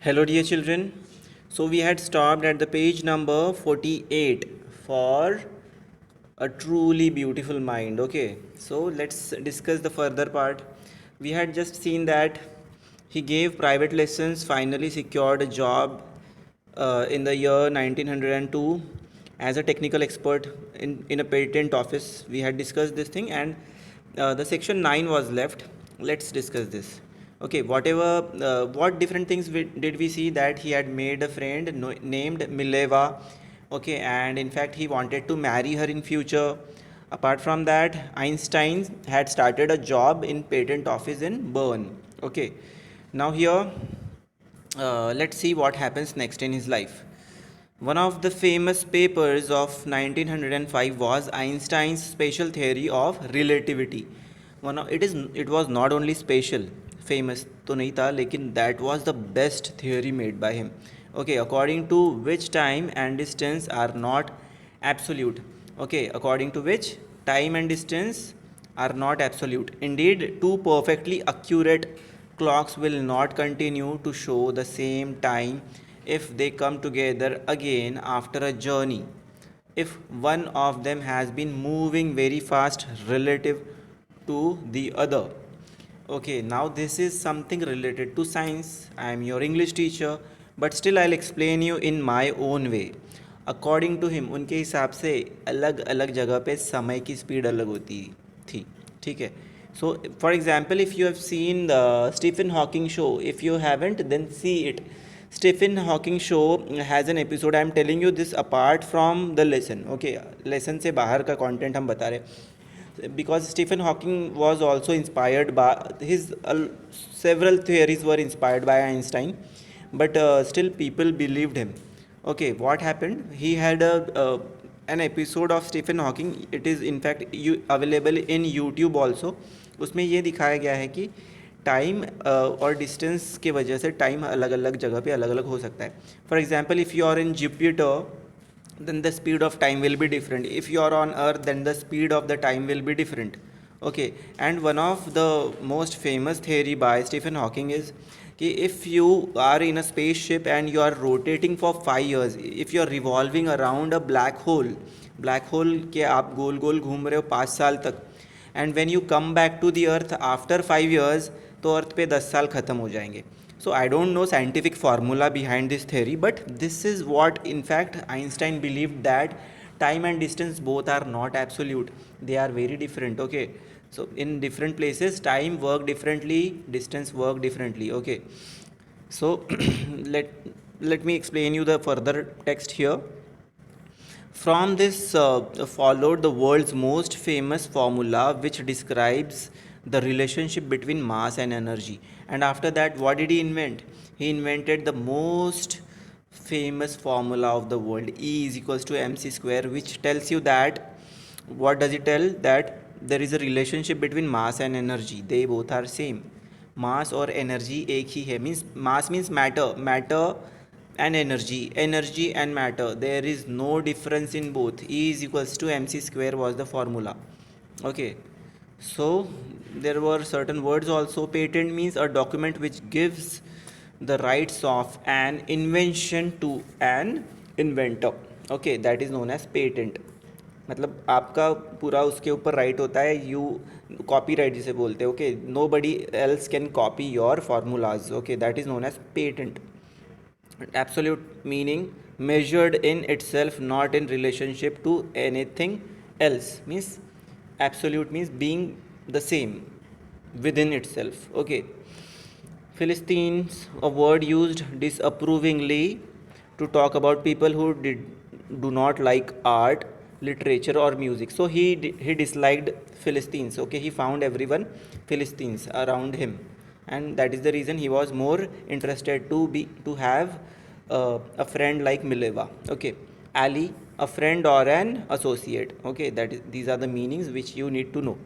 Hello, dear children. So, we had stopped at the page number 48 for a truly beautiful mind. Okay, so let's discuss the further part. We had just seen that he gave private lessons, finally secured a job in the year 1902 as a technical expert in a patent office. We had discussed this thing, and the section 9 was left. Let's discuss this. Okay, whatever, what different things did we see? That he had made a friend named Mileva. Okay, and in fact he wanted to marry her in future. Apart from that, Einstein had started a job in patent office in Bern. Okay, now here, let's see what happens next in his life. One of the famous papers of 1905 was Einstein's special theory of relativity. It was not only special, famous तो नहीं था, लेकिन that was the best theory made by him. Okay, according to which time and distance are not absolute. Okay, according to which time and distance are not absolute. Indeed, two perfectly accurate clocks will not continue to show the same time if they come together again after a journey, if one of them has been moving very fast relative to the other. Okay, now this is something related to science. I am your English teacher, but still I'll explain you in my own way. According to him, उनके हिसाब से अलग अलग जगह पे समय की speed अलग होती थी. ठीक है. So for example, if you have seen the Stephen Hawking show, if you haven't then see it. Stephen Hawking show has an episode. I am telling you this apart from the lesson. Okay, lesson से बाहर का content हम बता रहे, because Stephen Hawking was also inspired by his several theories were inspired by Einstein, but still people believed him. Okay, what happened? He had an episode of Stephen Hawking. It is in fact available in YouTube also. उसमें ये दिखाया गया है कि time और distance के वजह से टाइम अलग अलग जगह पे अलग अलग हो सकता है. For example, if you are in Jupiter, then the speed of time will be different. If you are on earth, then the speed of the time will be different. Okay, and one of the most famous theory by Stephen Hawking is कि if you are in a spaceship and you are rotating for 5 years, if you are revolving around a black hole के आप गोल गोल घूम रहे हो 5 साल तक, and when you come back to the earth after 5 years, तो अर्थ पे 10 साल ख़त्म हो जाएंगे. So I don't know scientific formula behind this theory, but this is what in fact Einstein believed, that time and distance both are not absolute. They are very different. Okay, so in different places time work differently, distance work differently. Okay, so let me explain you the further text here. From this followed the world's most famous formula, which describes the relationship between mass and energy. And after that, what did he invent? He invented the most famous formula of the world, E is equals to mc square, which tells you that, what does it tell? That there is a relationship between mass and energy. They both are same. Mass और energy एक ही है. Means mass means matter and energy and matter, there is no difference in both. E is equals to mc square was the formula. Okay, so there were certain words also. Patent means a document which gives the rights of an invention to an inventor. Okay, that is known as patent. मतलब आपका पूरा उसके ऊपर right होता है, you copy right जिसे बोलते हैं. Okay, nobody else can copy your formulas. Okay, that is known as patent. Absolute meaning measured in itself, not in relationship to anything else. Means absolute means being the same within itself. Okay, Philistines, a word used disapprovingly to talk about people who do not like art, literature or music. So he disliked Philistines. Okay, he found everyone Philistines around him, and that is the reason he was more interested to have a friend like Mileva. Okay, ally, a friend or an associate. Okay, these are the meanings which you need to know.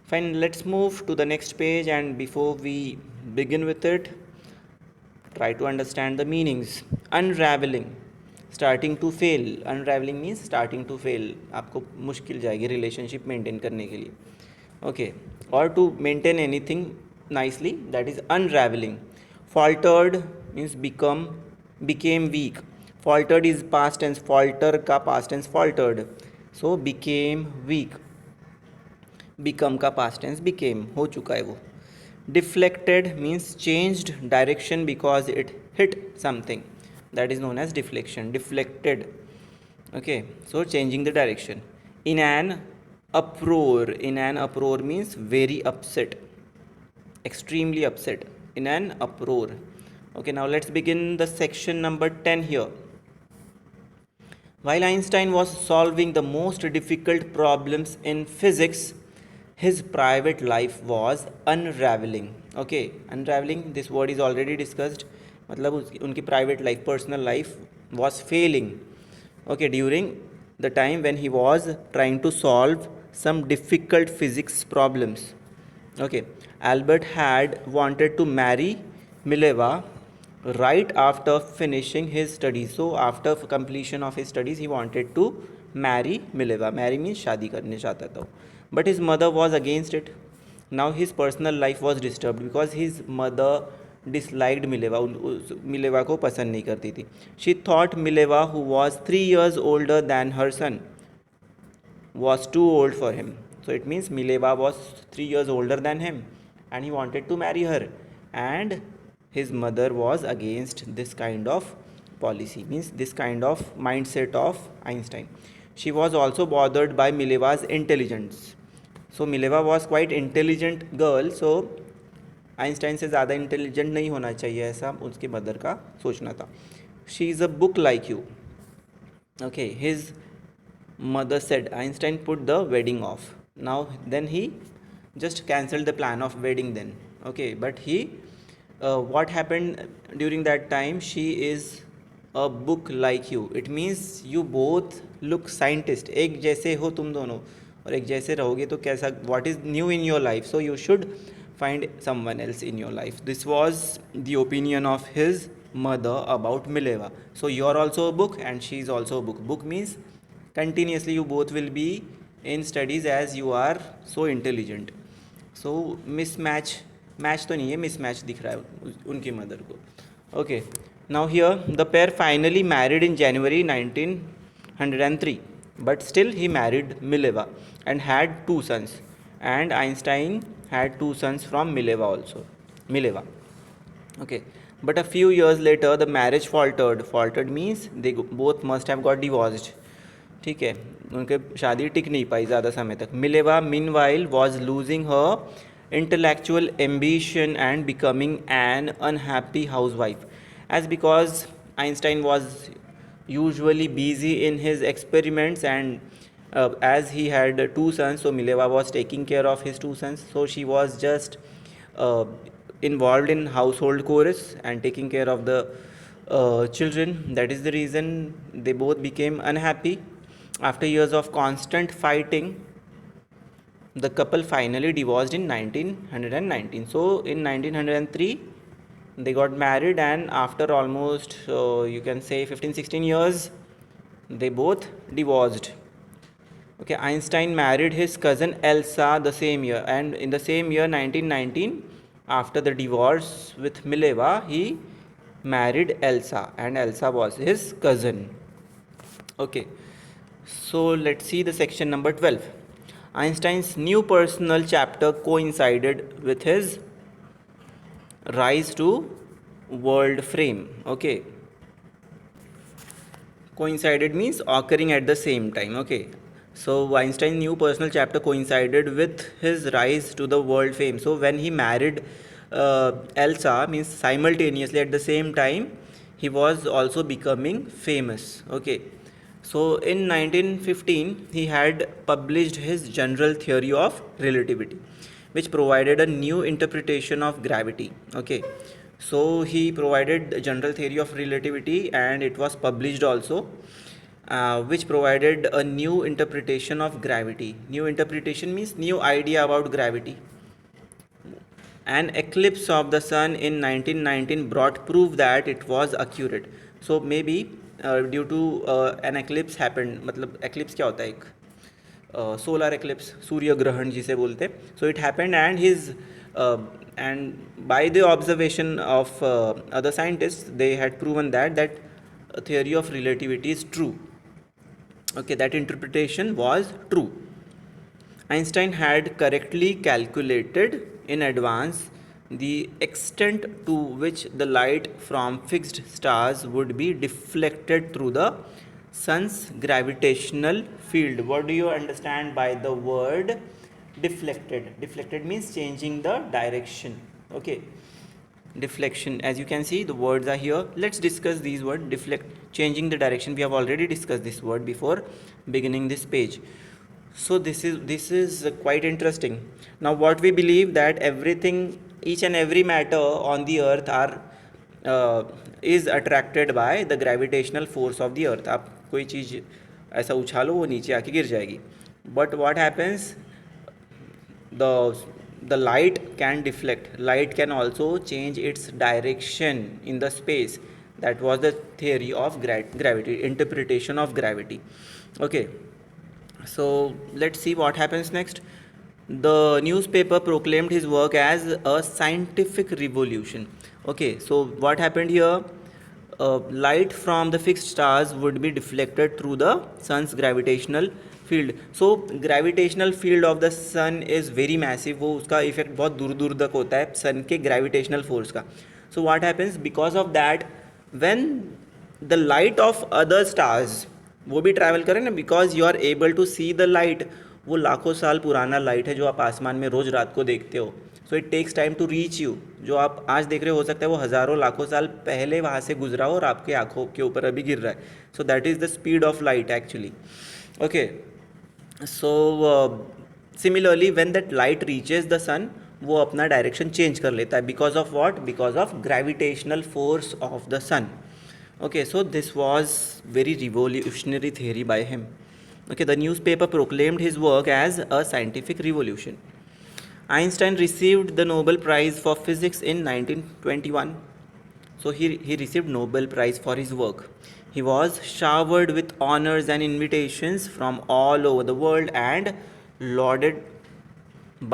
Fine, let's move to the next page, and before we begin with it, try to understand the meanings. Unraveling, starting to fail. Unraveling means starting to fail. आपको मुश्किल जाएगी relationship maintain करने के लिए. Okay, or to maintain anything nicely, that is unraveling. Faltered means became weak. Faltered is past tense, falter का past tense faltered, so became weak. become का past tense became, हो चुका है वो. Deflected means changed direction because it hit something, that is known as deflection. Deflected, okay, so changing the direction. In an uproar, in an uproar means very upset, extremely upset, in an uproar. Okay, now let's begin the section number 10 here. While Einstein was solving the most difficult problems in physics, his private life was unraveling. Okay, unraveling, this word is already discussed. मतलब उनकी private life, personal life was failing. Okay, during the time when he was trying to solve some difficult physics problems. Okay, Albert had wanted to marry Mileva right after finishing his studies. So after completion of his studies, he wanted to marry Mileva. Marry means शादी करने चाहता था. But his mother was against it. Now his personal life was disturbed because his mother disliked Mileva. Mileva को पसंद नहीं करती थी. She thought Mileva, who was 3 years older than her son, was too old for him. So it means Mileva was 3 years older than him and he wanted to marry her, and his mother was against this kind of policy, means this kind of mindset of Einstein. She was also bothered by Mileva's intelligence. So Mileva was quite intelligent girl, so Einstein से ज़्यादा intelligent नहीं होना चाहिए, ऐसा उसकी mother का सोचना था. She is a book like you. Okay, his mother said. Einstein put the wedding off. Now then he just cancelled the plan of wedding then. Okay, but he what happened during that time, she is a book like you. It means you both look scientist. एक जैसे हो तुम दोनों और एक जैसे रहोगे तो कैसा, what is new in your life, so you should find someone else in your life. This was the opinion of his mother about Mileva. So you are also a book and she is also a book. Book means continuously you both will be in studies as you are so intelligent. So mismatch, match तो नहीं है, mismatch दिख रहा है उनकी mother को. Okay, now here the pair finally married in January 1903, but still he married Mileva and had 2 sons, and Einstein had 2 sons from Mileva also. Mileva. Okay, but a few years later the marriage faltered. Faltered means they both must have got divorced. ठीक है, उनके शादी टिक नहीं पाई ज़्यादा समय तक. Mileva meanwhile was losing her intellectual ambition and becoming an unhappy housewife, as because Einstein was usually busy in his experiments, and as he had 2 sons, so Mileva was taking care of his 2 sons, so she was just involved in household chores and taking care of the children. That is the reason they both became unhappy. After years of constant fighting, the couple finally divorced in 1919. So in 1903 they got married, and after almost you can say 15-16 years they both divorced. Okay, Einstein married his cousin Elsa the same year, and in the same year 1919, after the divorce with Mileva, he married Elsa, and Elsa was his cousin. Okay, so let's see the section number 12. Einstein's new personal chapter coincided with his rise to world fame. Okay, coincided means occurring at the same time. Okay, so Einstein's new personal chapter coincided with his rise to the world fame. So when he married Elsa, means simultaneously at the same time he was also becoming famous. Okay, so in 1915 he had published his general theory of relativity, which provided a new interpretation of gravity. Okay, so he provided a general theory of relativity and it was published also, which provided a new interpretation of gravity. New interpretation means new idea about gravity. An eclipse of the sun in 1919 brought proof that it was accurate. So maybe due to an eclipse happened, मतलब eclipse क्या होता है, एक solar eclipse, सूर्य ग्रहण जिसे बोलते हैं. So it happened and his and by the observation of other scientists, they had proven that a theory of relativity is true. Okay, that interpretation was true. Einstein had correctly calculated in advance the extent to which the light from fixed stars would be deflected through the sun's gravitational field. What do you understand by the word deflected? Deflected means changing the direction. Okay, deflection, as you can see the words are here. Let's discuss these words. Deflect, changing the direction, we have already discussed this word before beginning this page. So this is quite interesting. Now what we believe, that everything, each and every matter on the earth are is attracted by the gravitational force of the earth. आप कोई चीज़ ऐसा उछालो वो नीचे आके गिर जाएगी. But what happens, the the light can deflect. Light can also change its direction in the space. That was the theory of gravity, interpretation of gravity. Okay, so let's see what happens next. The newspaper proclaimed his work as a scientific revolution. Okay, so what happened here? Light from the fixed stars would be deflected through the sun's gravitational field. So gravitational field of the sun is very massive. वो उसका effect बहुत दूर दूर तक होता है सन के gravitational force का. So what happens because of that, when the light of other stars वो भी ट्रैवल करें ना, because you are able to see the light. वो लाखों साल पुराना लाइट है जो आप आसमान में रोज़ रात को देखते हो. So it takes time to reach you. जो आप आज देख रहे हो सकता है वो हज़ारों लाखों साल पहले वहाँ से गुजरा हो और आपके आँखों के ऊपर अभी गिर रहा है. So that is the speed of light actually. Okay, so similarly when that light reaches the sun, वो अपना डायरेक्शन चेंज कर लेता है. Because of what? Because of gravitational force of the sun. Okay, so this was very revolutionary theory by him. Okay, the newspaper proclaimed his work as a scientific revolution. Einstein received the Nobel Prize for Physics in 1921. So he received Nobel Prize for his work. He was showered with honors and invitations from all over the world and lauded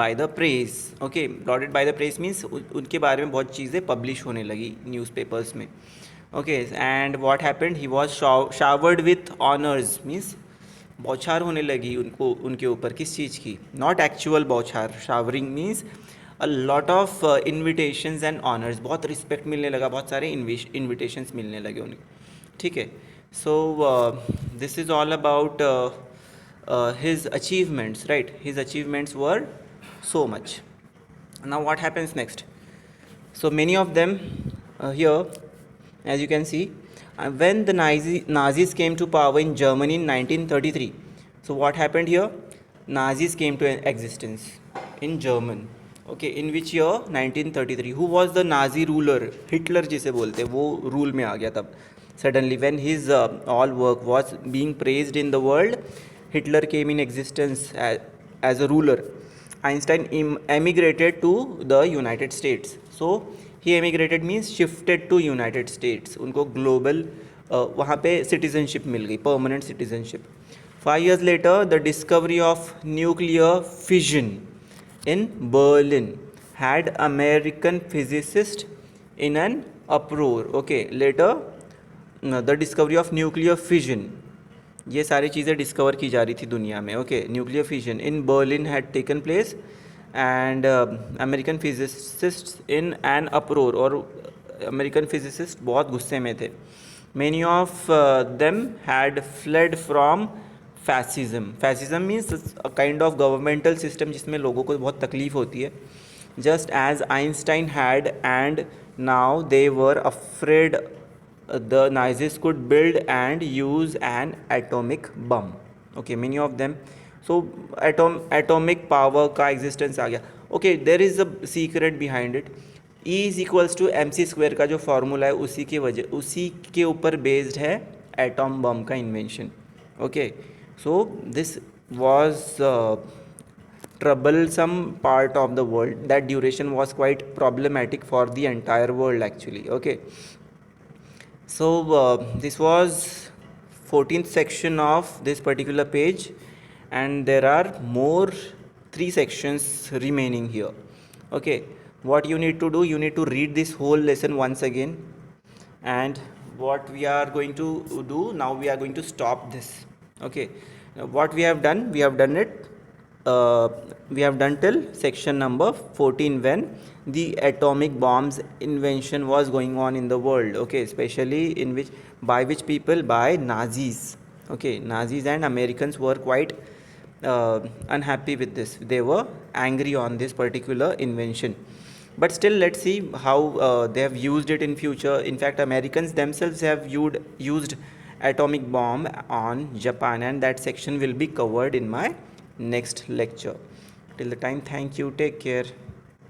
by the praise. Okay, lauded by the praise means उनके बारे में बहुत चीज़ें publish होने लगी newspapers में. Okay, and what happened? He was showered with honors means बौछार होने लगी उनको उनके ऊपर. किस चीज़ की? Not actual बौछार. Showering means a lot of invitations and honors. बहुत रिस्पेक्ट मिलने लगा, बहुत सारे invitations मिलने लगे उन्हें. ठीक है. So this is all about his achievements, right? His achievements were so much. Now what happens next? So many of them here, as you can see, when the Nazis came to power in Germany in 1933. So what happened here? Nazis came to existence in Germany. Okay, in which year? 1933. Who was the Nazi ruler? Hitler जिसे बोलते हैं, वो rule में आ गया तब. Suddenly when his all work was being praised in the world, Hitler came in existence as a ruler. Einstein emigrated to the United States. So he emigrated means shifted to United States. उनको global वहाँ पे citizenship मिल गई, permanent citizenship. 5 years later, the discovery of nuclear fission in Berlin had American physicists in an uproar. Okay, later the discovery of nuclear fission, ये सारी चीज़ें discover की जा रही थी दुनिया में. Okay, nuclear fission in Berlin had taken place and American physicists in an uproar. और अमेरिकन फिजिसिस्ट बहुत गुस्से में थे. Many of them had fled from fascism. Fascism means a kind of governmental system जिसमें लोगों को बहुत तकलीफ होती है. Just as Einstein had, and now they were afraid the Nazis could build and use an atomic bomb. Okay, many of them. So atomic power का existence आ गया. Okay, there is a secret behind it. E is equals to mc square का जो formula है उसी के ऊपर based है atom बम का invention. Okay, so this was troublesome part of the world. That duration was quite problematic for the entire world actually. Okay, so this was 14th section of this particular page, and there are more 3 sections remaining here. Okay, what you need to do, you need to read this whole lesson once again. And what we are going to do now, we are going to stop this. Okay. Now, what we have done, uh, we have done till section number 14, when the atomic bombs invention was going on in the world. Okay, especially in which, by which people, by Nazis. Okay, Nazis and Americans were quite unhappy with this. They were angry on this particular invention. But still, let's see how they have used it in future. In fact, Americans themselves have used atomic bomb on Japan, and that section will be covered in my next lecture. Till the time, thank you, take care.